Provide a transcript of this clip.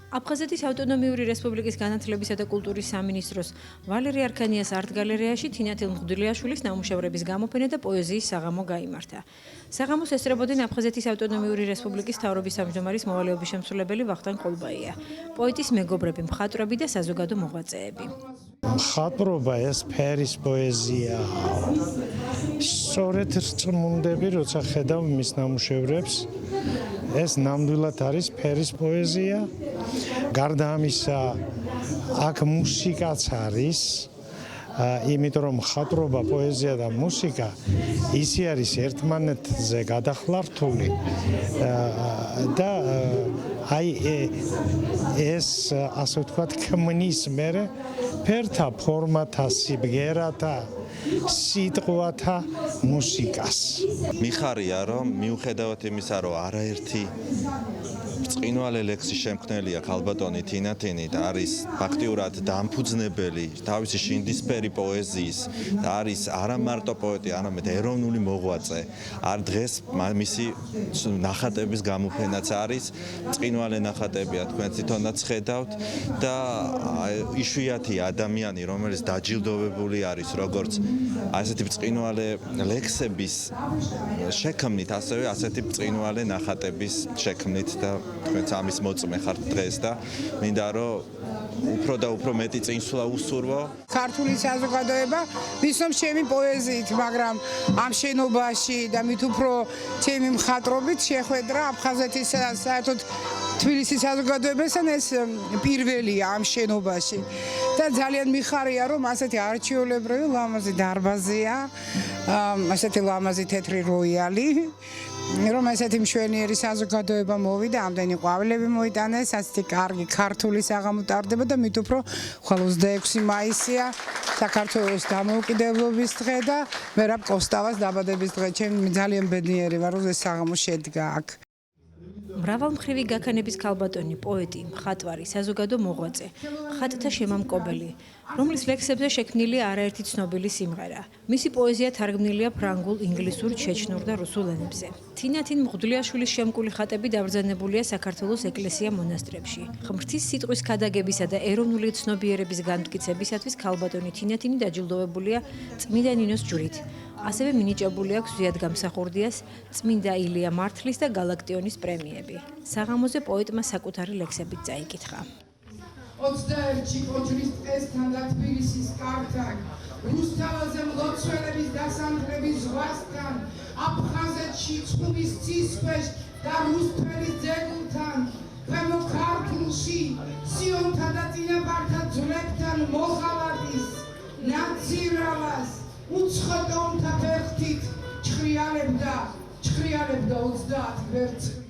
აფხაზეთის ავტონომიური რესპუბლიკის განათლებისა და კულტურის სამინისტროს ვალერი არქანიას არტ-გალერეაში თინათილ მღვდლიაშვილის ნამუშევრების გამოფენა და პოეზიის საღამო გაიმართა. საღამოს ესწრებოდნენ აფხაზეთის ავტონომიური რესპუბლიკის მთავრობის თავმჯდომარის მოვალეობის შემსრულებელი ვახტანგ ყოლბაია, პოეტის მეგობრები, მხატვრები და საზოგადო მოღვაწეები. მხატვრობა ეს ფერის პოეზია. სწორედ რწმუნდები, როცა ხედავ მის ნამუშევრებს, ეს ნამდვილად არის ფერის პოეზია. გარდა ამისა, აქ მუსიკაც არის, იმიტომ რომ მხატვრობა, პოეზია და მუსიკა ისე არის ერთმანეთზე გადახლართული და აი ეს ასე ვთქვათ ქმნის მერე ფერთა, ფორმათა, სიმღერათა, სიტყვათა მუსიკას. მიხარია რომ მიუხედავად იმისა რომ არაერთი ბრწყინვალე ლექსის შემქმნელია ქალბატონი თინათინი და არის ფაქტიურად დამფუძნებელი თავისი შინდისფერი პოეზიის და არის არა მარტო პოეტი, არამედ ეროვნული მოღვაწე. არ დღეს მისი ნახატების გამოფენაც არის, ბრწყინვალე ნახატებია, თქვენ თვითონაც ხედავთ და იშვიათი ადამიანი, რომელიც დაჯილდოვებული არის როგორც ასეთი ბრწყინვალე ლექსების შექმნით, ასევე ასეთი ბრწყინვალე ნახატების შექმნით და თქვენც ამის მოწმე ხართ დღეს და მინდა რომ უფრო და უფრო მეტი წინსვლა უსურვო. ქართული საზოგადოება ვისnom ჩემი პოეზიით, მაგრამ ამ შენობაში და მით უფრო ჩემი მხატვრობით შეხვედრა აფხაზეთის საერთოდ თბილისის საზოგადოებასთან ეს პირველია ამ შენობაში და ძალიან მიხარია რომ ასეთი არჩეულებრივი ლამაზი დარბაზია, ასეთი ლამაზი თეთრი როიალი, რომ ესეთი მშვენიერი საზოგადოება მოვიდა, ამდენი ყვავილები მოიტანეს, ასეთი კარგი ქართული საღამო ტარდება და მით უფრო ხვალ 26 მაისია საქართველოს დამოუკიდებლობის დღე და მერაბ კოსტავას დაბადების დღე. ჩემი ძალიან ბედნიერი ვარ, რომ ეს საღამო შედგა აქ. მრავალმხრივი გაქანების ქალბატონი, პოეტი, მხატვარი, საზოგადო მოღვაწე, ხატთა შემამკობელი, რომლის ლექსებზე შექმნილია არაერთი ცნობილი სიმღერა. მისი პოეზია თარგმნილია ფრანგულ, ინგლისურ, ჩეჩნურ და რუსულ ენებზე. თინათინ მღვდლიაშვილის შემკული ხატები დავრძანებულია საქართველოს ეკლესია-მონასტრებში. ღმრთის სიტყვის ქადაგებისა და ეროვნული ცნობიერების განმტკიცებისათვის ქალბატონი თინათინი დაჯილდოვებულია წმინდა ნინოს ჯვრით. ასევე მინიჭებული აქვს ზიად გამსახურდიას წმინდა ილია მართლის და გალაქტიონის პრემიები. საღამოზე პოეტმა საკუთარი ლექსებით წაიკითხა. 21 ოჯრის დღესთან და თბილისის კართან, რუსთავაზე მლოცველების დასამხრების ზღვასთან, აფხაზეთში ცხუმის ცისქვეშ და რუსთველის ძეგლთან, ქვემო ქართლში სიონთა და წინაპართა ძვლებთან მოხალატის, ნაცირალას, უცხოტონთა ფერხთით ჩხრიალებდა 30 ვერცხლი.